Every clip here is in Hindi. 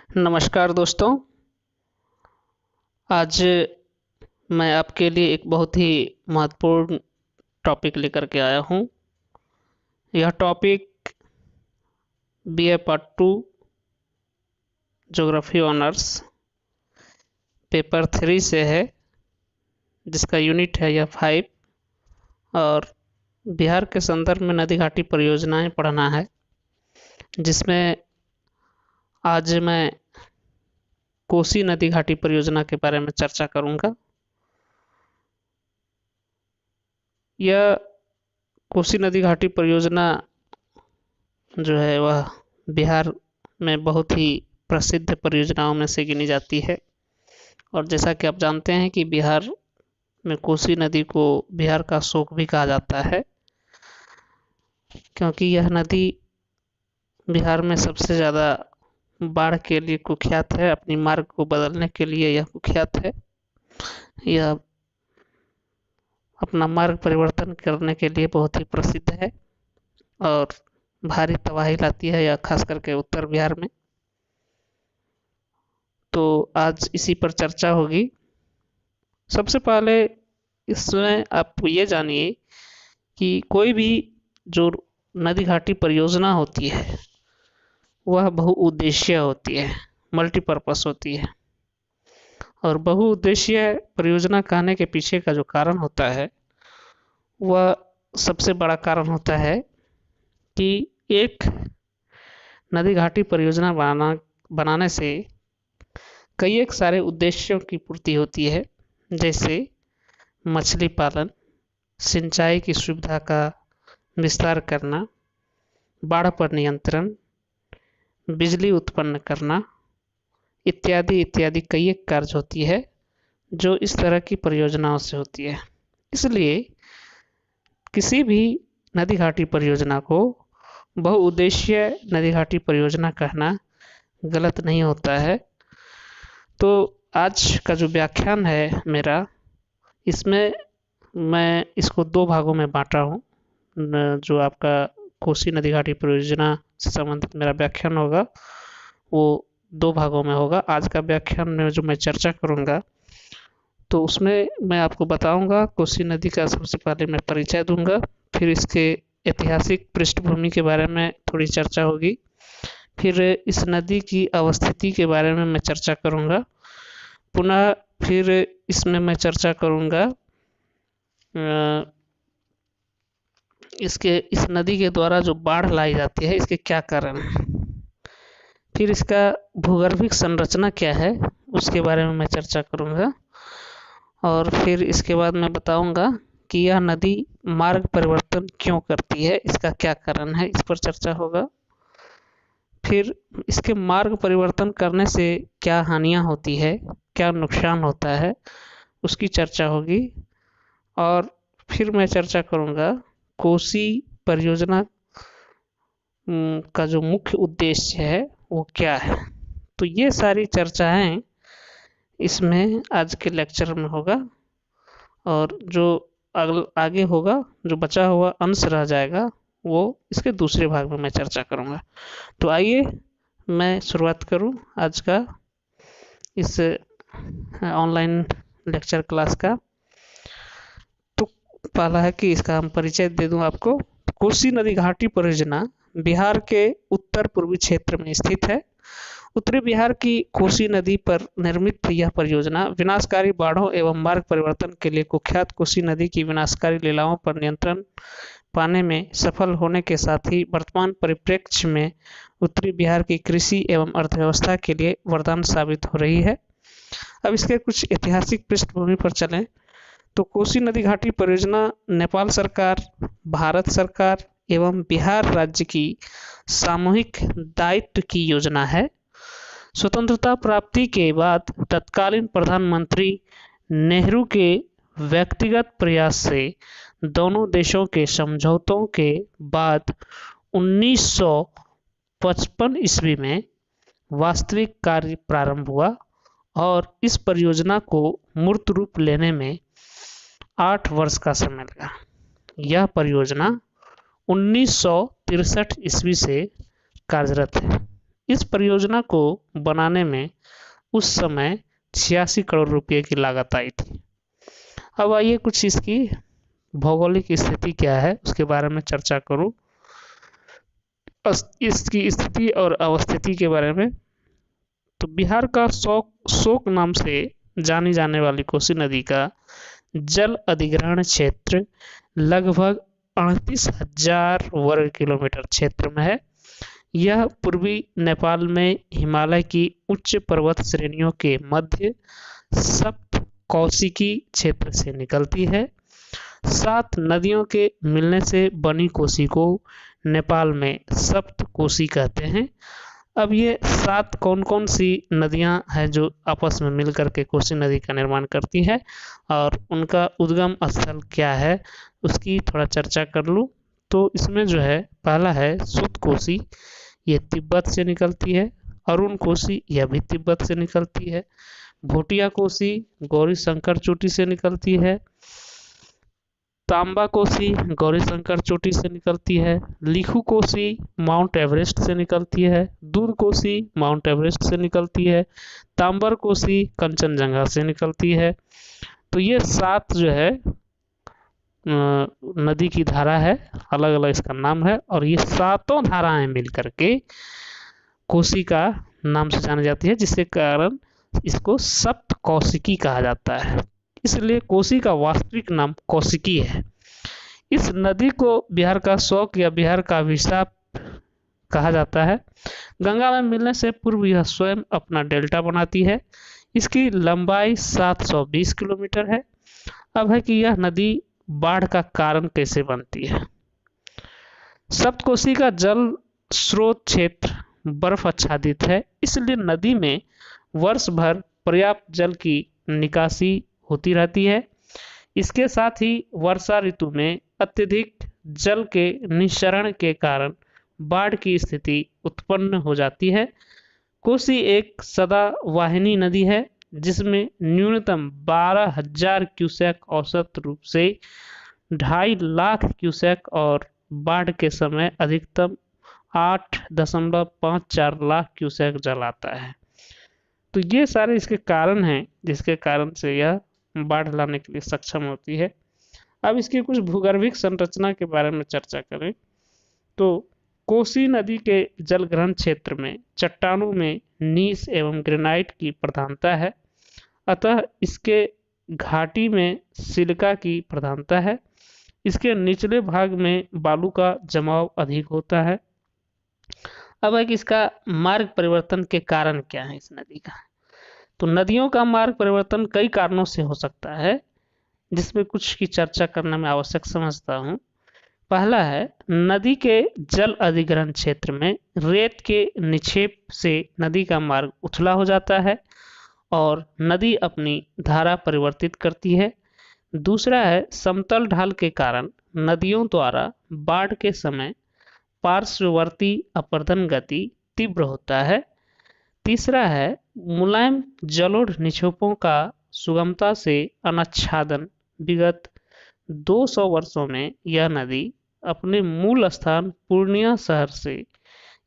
नमस्कार दोस्तों। आज मैं आपके लिए एक बहुत ही महत्वपूर्ण टॉपिक लेकर के आया हूँ। यह topic BA part 2 geography honours paper 3 से है, जिसका यूनिट है यह 5 और बिहार के संदर्भ में नदी घाटी परियोजनाएं पढ़ना है, जिसमें आज मैं कोसी नदी घाटी परियोजना के बारे में चर्चा करूंगा। यह कोसी नदी घाटी परियोजना जो है वह बिहार में बहुत ही प्रसिद्ध परियोजनाओं में से गिनी जाती है। और जैसा कि आप जानते हैं कि बिहार में कोसी नदी को बिहार का शोक भी कहा जाता है, क्योंकि यह नदी बिहार में सबसे ज़्यादा बाढ़ के लिए कुख्यात है। अपनी मार्ग को बदलने के लिए यह कुख्यात है। यह अपना मार्ग परिवर्तन करने के लिए बहुत ही प्रसिद्ध है और भारी तबाही लाती है, या खास करके उत्तर बिहार में। तो आज इसी पर चर्चा होगी। सबसे पहले इसमें आप ये जानिए कि कोई भी जो नदी घाटी परियोजना होती है वह बहुउद्देशीय होती है, मल्टीपर्पस होती है। और बहुउद्देशीय परियोजना कहने के पीछे का जो कारण होता है वह सबसे बड़ा कारण होता है कि एक नदी घाटी परियोजना बनाने से कई एक सारे उद्देश्यों की पूर्ति होती है, जैसे मछली पालन, सिंचाई की सुविधा का विस्तार करना, बाढ़ पर नियंत्रण, बिजली उत्पन्न करना इत्यादि इत्यादि कई एक कार्य होती है जो इस तरह की परियोजनाओं से होती है। इसलिए किसी भी नदी घाटी परियोजना को बहुउद्देशीय नदी घाटी परियोजना कहना गलत नहीं होता है। तो आज का जो व्याख्यान है मेरा, इसमें मैं इसको 2 भागों में बांटा हूँ। जो आपका कोसी नदी घाटी परियोजना से संबंधित मेरा व्याख्यान होगा वो 2 भागों में होगा। आज का व्याख्यान में जो मैं चर्चा करूँगा तो उसमें मैं आपको बताऊंगा कोसी नदी का। सबसे पहले मैं परिचय दूंगा, फिर इसके ऐतिहासिक पृष्ठभूमि के बारे में थोड़ी चर्चा होगी, फिर इस नदी की अवस्थिति के बारे में मैं चर्चा करूंगा, पुनः फिर इसमें मैं चर्चा करूंगा इस नदी के द्वारा जो बाढ़ लाई जाती है इसके क्या कारण हैं, फिर इसका भूगर्भिक संरचना क्या है उसके बारे में मैं चर्चा करूंगा, और फिर इसके बाद मैं बताऊंगा कि यह नदी मार्ग परिवर्तन क्यों करती है, इसका क्या कारण है, इस पर चर्चा होगा। फिर इसके मार्ग परिवर्तन करने से क्या हानियां होती है, क्या नुकसान होता है, उसकी चर्चा होगी। और फिर मैं चर्चा करूंगा कोसी परियोजना का जो मुख्य उद्देश्य है वो क्या है। तो ये सारी चर्चाएं इसमें आज के लेक्चर में होगा, और जो आगे होगा, जो बचा हुआ अंश रह जाएगा, वो इसके दूसरे भाग में मैं चर्चा करूंगा। तो आइए मैं शुरुआत करूं आज का इस ऑनलाइन लेक्चर क्लास का। तो पहला है कि इसका हम परिचय दे दूं आपको। कोसी नदी घाटी परियोजना बिहार के उत्तर पूर्वी क्षेत्र में स्थित है। उत्तरी बिहार की कोसी नदी पर निर्मित यह परियोजना विनाशकारी बाढ़ों एवं मार्ग परिवर्तन के लिए कुख्यात कोसी नदी की विनाशकारी लीलाओं पर नियंत्रण पाने में सफल होने के साथ ही वर्तमान परिप्रेक्ष्य में उत्तरी बिहार की कृषि एवं अर्थव्यवस्था के लिए वरदान साबित हो रही है। अब इसके कुछ ऐतिहासिक पृष्ठभूमि पर चलें तो कोसी नदी घाटी परियोजना नेपाल सरकार, भारत सरकार एवं बिहार राज्य की सामूहिक दायित्व की योजना है। स्वतंत्रता प्राप्ति के बाद तत्कालीन प्रधानमंत्री नेहरू के व्यक्तिगत प्रयास से दोनों देशों के समझौतों के बाद 1955 ईस्वी में वास्तविक कार्य प्रारंभ हुआ और इस परियोजना को मूर्त रूप लेने में 8 वर्ष का समय लगा। यह परियोजना 1963 ईस्वी से कार्यरत है। इस परियोजना को बनाने में उस समय 86 करोड़ रुपए की लागत आई थी। अब आइए कुछ इसकी भौगोलिक स्थिति क्या है उसके बारे में चर्चा करूं। इसकी स्थिति और अवस्थिति के बारे में, तो बिहार का शोक नाम से जानी जाने वाली कोसी नदी का जल अधिग्रहण क्षेत्र लगभग 38,000 वर्ग किलोमीटर क्षेत्र में है। यह पूर्वी नेपाल में हिमालय की उच्च पर्वत श्रेणियों के मध्य सप्त कौशिकी क्षेत्र से निकलती है। 7 नदियों के मिलने से बनी कोसी को नेपाल में सप्त कोसी कहते हैं। अब ये 7 कौन कौन सी नदियां हैं जो आपस में मिलकर के कोसी नदी का निर्माण करती है और उनका उद्गम स्थल क्या है उसकी थोड़ा चर्चा कर लूँ। तो इसमें जो है पहला है सुत कोसी, ये तिब्बत से निकलती है। अरुण कोसी, यह भी तिब्बत से निकलती है। भोटिया कोसी गौरी शंकर चोटी से निकलती है। तांबा कोसी गौरी शंकर चोटी से निकलती है। लिखू कोसी माउंट एवरेस्ट से निकलती है। दूध कोसी माउंट एवरेस्ट से निकलती है। तांबर कोसी कंचनजंगा से निकलती है। तो ये 7 जो है नदी की धारा है, अलग अलग इसका नाम है, और ये 7 धाराएं मिलकर के कोसी का नाम से जानी जाती है, जिसके कारण इसको सप्त कौशिकी कहा जाता है। इसलिए कोसी का वास्तविक नाम कौशिकी है। इस नदी को बिहार का शोक या बिहार का अभिशाप कहा जाता है। गंगा में मिलने से पूर्व यह स्वयं अपना डेल्टा बनाती है। इसकी लंबाई 720 किलोमीटर है। अब है कि यह नदी बाढ़ का कारण कैसे बनती है। सप्तकोशी का जल स्रोत क्षेत्र बर्फ आच्छादित है, इसलिए नदी में वर्ष भर पर्याप्त जल की निकासी होती रहती है। इसके साथ ही वर्षा ऋतु में अत्यधिक जल के निस्सरण के कारण बाढ़ की स्थिति उत्पन्न हो जाती है। कोसी एक सदावाहिनी नदी है जिसमें न्यूनतम 12,000 क्यूसेक औसत रूप से 2.5 लाख क्यूसेक और बाढ़ के समय अधिकतम 8.54 लाख क्यूसेक जल आता है। तो ये सारे इसके कारण हैं जिसके कारण से यह बाढ़ लाने के लिए सक्षम होती है। अब इसकी कुछ भूगर्भिक संरचना के बारे में चर्चा करें तो कोसी नदी के जलग्रहण क्षेत्र में चट्टानों में नीस एवं ग्रेनाइट की प्रधानता है, अतः इसके घाटी में सिलिका की प्रधानता है। इसके निचले भाग में बालू का जमाव अधिक होता है। अब है कि इसका मार्ग परिवर्तन के कारण क्या है इस नदी का। तो नदियों का मार्ग परिवर्तन कई कारणों से हो सकता है, जिसमें कुछ की चर्चा करना मैं आवश्यक समझता हूँ। पहला है, नदी के जल अधिग्रहण क्षेत्र में रेत के निक्षेप से नदी का मार्ग उथला हो जाता है और नदी अपनी धारा परिवर्तित करती है। दूसरा है, समतल ढाल के कारण नदियों द्वारा बाढ़ के समय पार्श्ववर्ती अपरदन गति तीव्र होता है। तीसरा है, मुलायम जलोढ़ निक्षेपों का सुगमता से अनाच्छादन। विगत 200 वर्षों में यह नदी अपने मूल स्थान पूर्णिया शहर से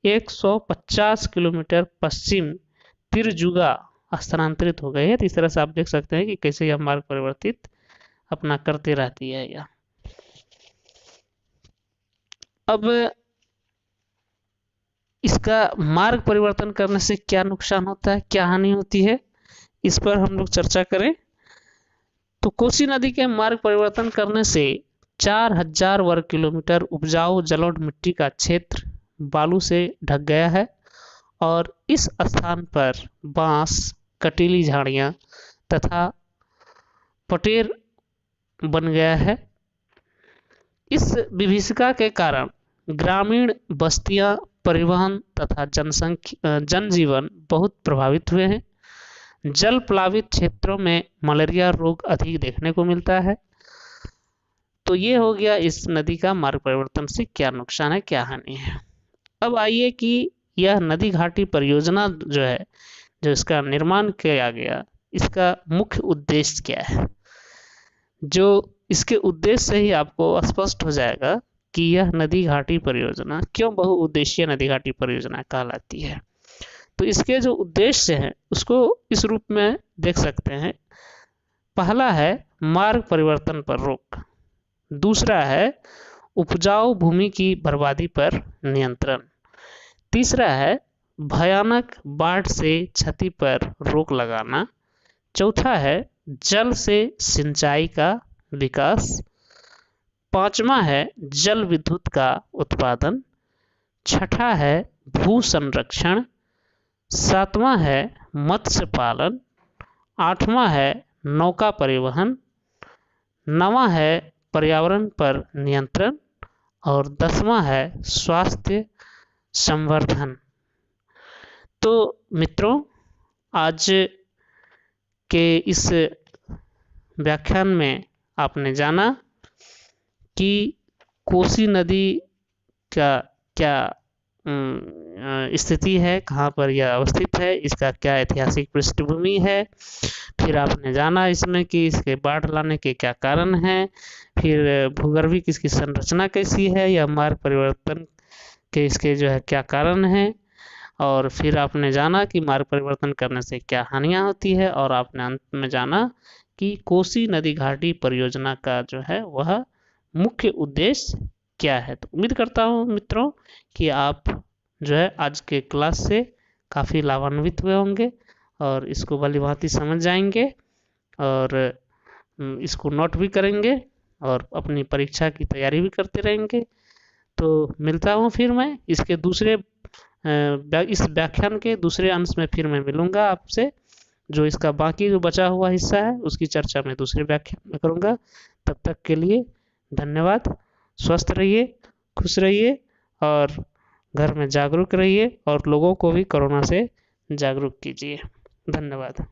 150 किलोमीटर पश्चिम तिरजुगा स्थानांतरित हो गई है। तो इस तरह से आप देख सकते हैं कि कैसे यह मार्ग परिवर्तित अपना करती रहती है यह। अब इसका मार्ग परिवर्तन करने से क्या नुकसान होता है, क्या हानि होती है, इस पर हम लोग चर्चा करें। तो कोसी नदी के मार्ग परिवर्तन करने से 4,000 वर्ग किलोमीटर उपजाऊ जलोढ़ मिट्टी का क्षेत्र बालू से ढक गया है और इस स्थान पर बांस, कटीली झाड़ियां तथा पटेर बन गया है। इस विभीषिका के कारण ग्रामीण बस्तियां, परिवहन तथा जनजीवन बहुत प्रभावित हुए हैं। जल प्लावित क्षेत्रों में मलेरिया रोग अधिक देखने को मिलता है। तो ये हो गया इस नदी का मार्ग परिवर्तन से क्या नुकसान है, क्या हानि है। अब आइए कि यह नदी घाटी परियोजना जो है, जो इसका निर्माण किया गया, इसका मुख्य उद्देश्य क्या है। जो इसके उद्देश्य से ही आपको स्पष्ट हो जाएगा कि यह नदी घाटी परियोजना क्यों बहुउद्देशीय नदी घाटी परियोजना कहलाती है। तो इसके जो उद्देश्य हैं उसको इस रूप में देख सकते हैं। पहला है मार्ग परिवर्तन पर रोक, दूसरा है उपजाऊ भूमि की बर्बादी पर नियंत्रण, तीसरा है भयानक बाढ़ से क्षति पर रोक लगाना, चौथा है जल से सिंचाई का विकास, पांचवा है जल विद्युत का उत्पादन, छठा है भू संरक्षण, सातवां है मत्स्य पालन, आठवां है नौका परिवहन, नवां है पर्यावरण पर नियंत्रण और 10वां है स्वास्थ्य संवर्धन। तो मित्रों, आज के इस व्याख्यान में आपने जाना कि कोसी नदी का क्या स्थिति है, कहाँ पर यह अवस्थित है, इसका क्या ऐतिहासिक पृष्ठभूमि है। फिर आपने जाना इसमें कि इसके बाढ़ लाने के क्या कारण हैं, फिर भूगर्भिक इसकी संरचना कैसी है, या मार्ग परिवर्तन के इसके जो है क्या कारण हैं, और फिर आपने जाना कि मार्ग परिवर्तन करने से क्या हानियाँ होती है, और आपने अंत में जाना कि कोसी नदी घाटी परियोजना का जो है वह मुख्य उद्देश्य क्या है। तो उम्मीद करता हूँ मित्रों कि आप जो है आज के क्लास से काफ़ी लाभान्वित हुए होंगे और इसको भलीभांति समझ जाएंगे और इसको नोट भी करेंगे और अपनी परीक्षा की तैयारी भी करते रहेंगे। तो मिलता हूँ फिर मैं इसके दूसरे इस व्याख्यान के दूसरे अंश में फिर मैं मिलूँगा आपसे। जो इसका बाकी जो बचा हुआ हिस्सा है उसकी चर्चा मैं दूसरे व्याख्यान में करूँगा। तब तक के लिए धन्यवाद। स्वस्थ रहिए, खुश रहिए और घर में जागरूक रहिए और लोगों को भी कोरोना से जागरूक कीजिए। धन्यवाद।